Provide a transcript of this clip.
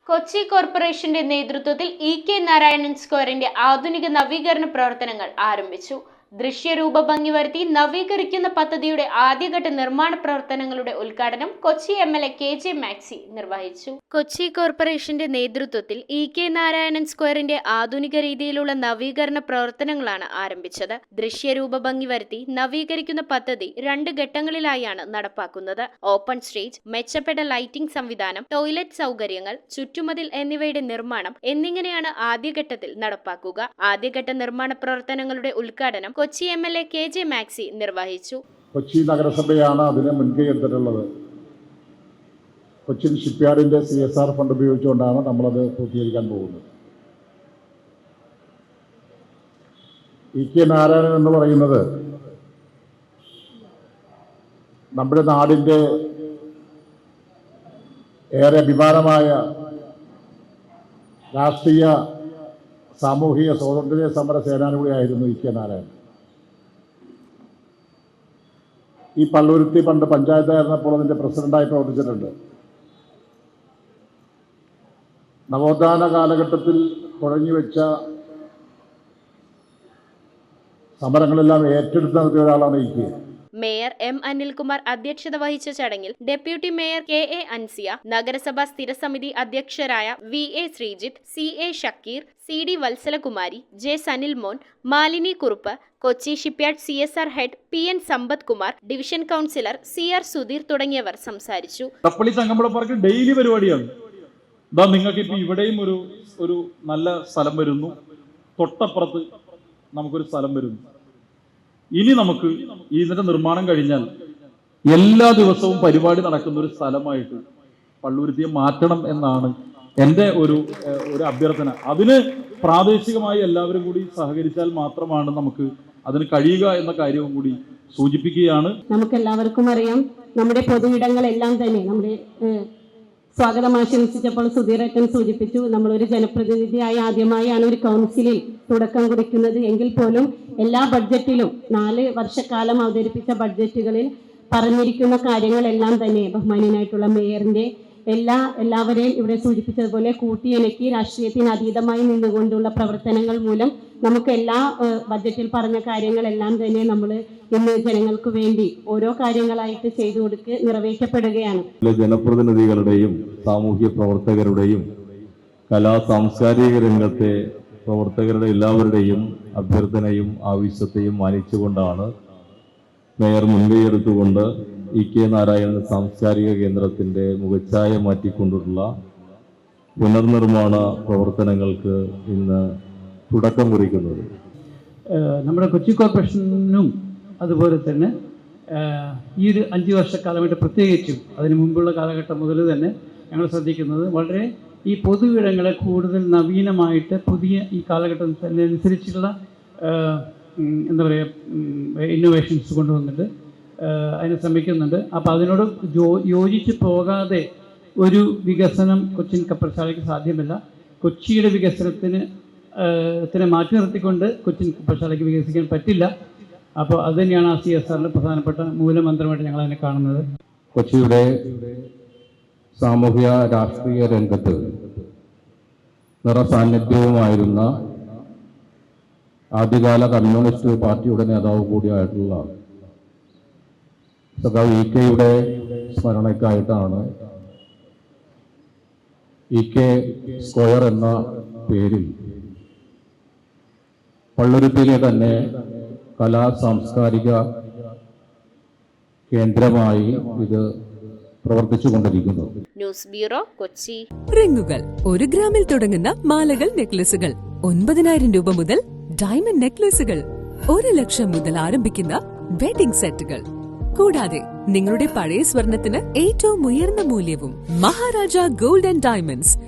കൊച്ചി കോർപ്പറേഷന്റെ നേതൃത്വത്തിൽ ഇ.കെ. നാരായണൻ സ്ക്വയറിന്റെ ആധുനിക നവീകരണ പ്രവർത്തനങ്ങൾ ആരംഭിച്ചു. ദൃശ്യരൂപ ഭംഗി വരുത്തി നവീകരിക്കുന്ന പദ്ധതിയുടെ ആദ്യഘട്ട നിർമ്മാണ പ്രവർത്തനങ്ങളുടെ ഉദ്ഘാടനം കൊച്ചി എം.എൽ.എ. കെ.ജെ. മാക്സി നിർവഹിച്ചു. കൊച്ചി കോർപ്പറേഷന്റെ നേതൃത്വത്തിൽ ഇ.കെ. നാരായണൻ സ്ക്വയറിന്റെ ആധുനിക രീതിയിലുള്ള നവീകരണ പ്രവർത്തനങ്ങളാണ് ആരംഭിച്ചത്. ദൃശ്യരൂപ ഭംഗി വരുത്തി നവീകരിക്കുന്ന പദ്ധതി 2 ഘട്ടങ്ങളിലായാണ് നടപ്പാക്കുന്നത്. ഓപ്പൺ സ്റ്റേജ്, മെച്ചപ്പെട്ട ലൈറ്റിംഗ് സംവിധാനം, ടോയ്ലറ്റ് സൗകര്യങ്ങൾ, ചുറ്റുമതിൽ എന്നിവയുടെ നിർമ്മാണം എന്നിങ്ങനെയാണ് ആദ്യഘട്ടത്തിൽ നടപ്പാക്കുക. ആദ്യഘട്ട നിർമ്മാണ പ്രവർത്തനങ്ങളുടെ ഉദ്ഘാടനം കൊച്ചി എം.എൽ.എ. കെ.ജെ. മാക്സി നിർവഹിച്ചു. കൊച്ചി നഗരസഭയാണ് അതിന് മുൻകൈ എടുത്തിട്ടുള്ളത്. കൊച്ചിൻ ഷിപ്പ്യാർഡിന്റെ CSR ഫണ്ട് ഉപയോഗിച്ചുകൊണ്ടാണ് നമ്മളത് പൂർത്തീകരിക്കാൻ പോകുന്നത്. ഇ.കെ. നാരായണൻ എന്ന് പറയുന്നത് നമ്മുടെ നാടിൻ്റെ ഏറെ അഭിമാനമായ രാഷ്ട്രീയ സാമൂഹിക സ്വാതന്ത്ര്യ സമര സേനാനിയായിരുന്നു ഇ.കെ. നാരായണൻ. ഈ പള്ളുരുത്തി പണ്ട് പഞ്ചായത്തായിരുന്നപ്പോൾ അതിൻ്റെ പ്രസിഡന്റായി പ്രവർത്തിച്ചിട്ടുണ്ട്. നവോത്ഥാന കാലഘട്ടത്തിൽ കുഴഞ്ഞുവെച്ച സമരങ്ങളെല്ലാം ഏറ്റെടുത്ത് നടത്തിയ ഒരാളാണ് ഇ.കെ. Mayor M. അനിൽകുമാർ അധ്യക്ഷത വഹിച്ച ചടങ്ങിൽ ഡെപ്യൂട്ടി മേയർ കെ.എ. അൻസിയ, നഗരസഭാ സ്ഥിരസമിതി അധ്യക്ഷരായ V A. Sreejith, C A. Shakeer, C D. Vatsalakumari, J. Sanilmon, Malini Kurup, Kochi shipyard CSR head P.N. Sampath Kumar, division councillor C.R. Sudheer തുടങ്ങിയവർ സംസാരിച്ചു. പാർക്ക് ഡെയിലി പരിപാടിയാണ്. നിങ്ങൾക്ക് ഇപ്പൊ ഇവിടെയും ഒരു നല്ല സ്ഥലം വരുന്നു, തൊട്ടപ്പുറത്ത് നമുക്കൊരു സ്ഥലം വരുന്നു. ഇനി നമുക്ക് ഇതിന്റെ നിർമ്മാണം കഴിഞ്ഞാൽ എല്ലാ ദിവസവും പരിപാടി നടക്കുന്ന ഒരു സ്ഥലമായിട്ട് പള്ളുരുത്തിയെ മാറ്റണം എന്നാണ് എൻ്റെ ഒരു അഭ്യർത്ഥന. അതിന് പ്രാദേശികമായി എല്ലാവരും കൂടി സഹകരിച്ചാൽ മാത്രമാണ് നമുക്ക് അതിന് കഴിയുക എന്ന കാര്യവും കൂടി സൂചിപ്പിക്കുകയാണ്. നമുക്ക് എല്ലാവർക്കും അറിയാം, നമ്മുടെ പൊതുയിടങ്ങളെല്ലാം തന്നെ നമ്മുടെ സ്വാഗതം ആശംസിച്ചപ്പോൾ സുധീറേട്ടൻ സൂചിപ്പിച്ചു, നമ്മളൊരു ജനപ്രതിനിധിയായി ആദ്യമായാണ് ഒരു കൗൺസിലിൽ തുടക്കം കുറിക്കുന്നത്. എങ്കിൽ പോലും എല്ലാ ബഡ്ജറ്റിലും 4 വർഷക്കാലം അവതരിപ്പിച്ച ബഡ്ജറ്റുകളിൽ പറഞ്ഞിരിക്കുന്ന കാര്യങ്ങളെല്ലാം തന്നെ ബഹുമാന്യനായിട്ടുള്ള മേയറിന്റെ എല്ലാവരെയും ഇവിടെ സൂചിപ്പിച്ചതുപോലെ കൂട്ടിയിണക്കി രാഷ്ട്രീയത്തിന് അതീതമായി നിന്നുകൊണ്ടുള്ള പ്രവർത്തനങ്ങൾ മൂലം നമുക്ക് എല്ലാ ബഡ്ജറ്റിൽ പറഞ്ഞ കാര്യങ്ങളെല്ലാം തന്നെ നമ്മൾ ഇന്ന് ജനങ്ങൾക്ക് വേണ്ടി ഓരോ കാര്യങ്ങളായിട്ട് ചെയ്തു കൊടുത്ത് നിറവേറ്റപ്പെടുകയാണ്. ജനപ്രതിനിധികളുടെയും സാമൂഹ്യ പ്രവർത്തകരുടെയും കലാ സാംസ്കാരിക രംഗത്തെ പ്രവർത്തകരുടെ എല്ലാവരുടെയും അഭ്യർത്ഥനയും ആവശ്യത്തെയും മാനിച്ചുകൊണ്ടാണ് മേയർ മുൻകൈയെടുത്തുകൊണ്ട് ഇ.കെ. നാരായണൻ സാംസ്കാരിക കേന്ദ്രത്തിന്റെ മുഖച്ഛായ മാറ്റിക്കൊണ്ടുള്ള പുനർനിർമ്മാണ പ്രവർത്തനങ്ങൾക്ക് ഇന്ന് തുടക്കം കുറിക്കുന്നത്. നമ്മുടെ കൊച്ചി കോർപ്പറേഷനും അതുപോലെ തന്നെ ഈ ഒരു 5 വർഷക്കാലമായിട്ട് പ്രത്യേകിച്ചും അതിന് മുമ്പുള്ള കാലഘട്ടം മുതൽ തന്നെ ഞങ്ങൾ ശ്രദ്ധിക്കുന്നത് വളരെ ഈ പൊതു ഇടങ്ങളെ കൂടുതൽ നവീനമായിട്ട് പുതിയ ഈ കാലഘട്ടത്തിനനുസരിച്ചുള്ള എന്താ പറയുക ഇന്നോവേഷൻസ് കൊണ്ടുവന്നിട്ട് അതിന് ശ്രമിക്കുന്നുണ്ട്. അപ്പോൾ അതിനോട് യോജിച്ച് പോകാതെ ഒരു വികസനം കൊച്ചിൻ കപ്പൽശാലയ്ക്ക് സാധ്യമല്ല. കൊച്ചിയുടെ വികസനത്തിന് മാറ്റി നിർത്തിക്കൊണ്ട് കൊച്ചിൻ കപ്പൽശാലയ്ക്ക് വികസിക്കാൻ പറ്റില്ല. അപ്പോൾ അത് തന്നെയാണ് ആ CSRന്റെ പ്രധാനപ്പെട്ട മൂലമന്ത്രമായിട്ട് ഞങ്ങൾ അതിനെ കാണുന്നത്. കൊച്ചിയുടെ സാമൂഹ്യ രാഷ്ട്രീയ രംഗത്ത് നിറസാന്നിധ്യവുമായിരുന്ന ആദ്യകാല കമ്മ്യൂണിസ്റ്റ് പാർട്ടിയുടെ നേതാവ് കൂടിയായിട്ടുള്ള സഖാവ് ഇ.കെയുടെ സ്മരണയ്ക്കായിട്ടാണ് ഇ.കെ. സ്ക്വയർ എന്ന പേരിൽ പള്ളുരുത്തിയിലെ തന്നെ കലാ സാംസ്കാരിക കേന്ദ്രമായി ഇത് പ്രവർത്തിച്ചുകൊണ്ടിരിക്കുന്നു. News bureau, Kochi. റിങ്ങുകൾ 1 ഗ്രാമിൽ തുടങ്ങുന്ന മാലകൾ, നെക്ലസുകൾ 9,000 രൂപ മുതൽ ഡയമണ്ട് നെക്ലസുകൾ 1 ലക്ഷം മുതൽ ആരംഭിക്കുന്ന വെഡിംഗ് സെറ്റുകൾ, കൂടാതെ നിങ്ങളുടെ പഴയ സ്വർണത്തിന് ഏറ്റവും ഉയർന്ന മൂല്യവും. Maharaja gold and diamonds,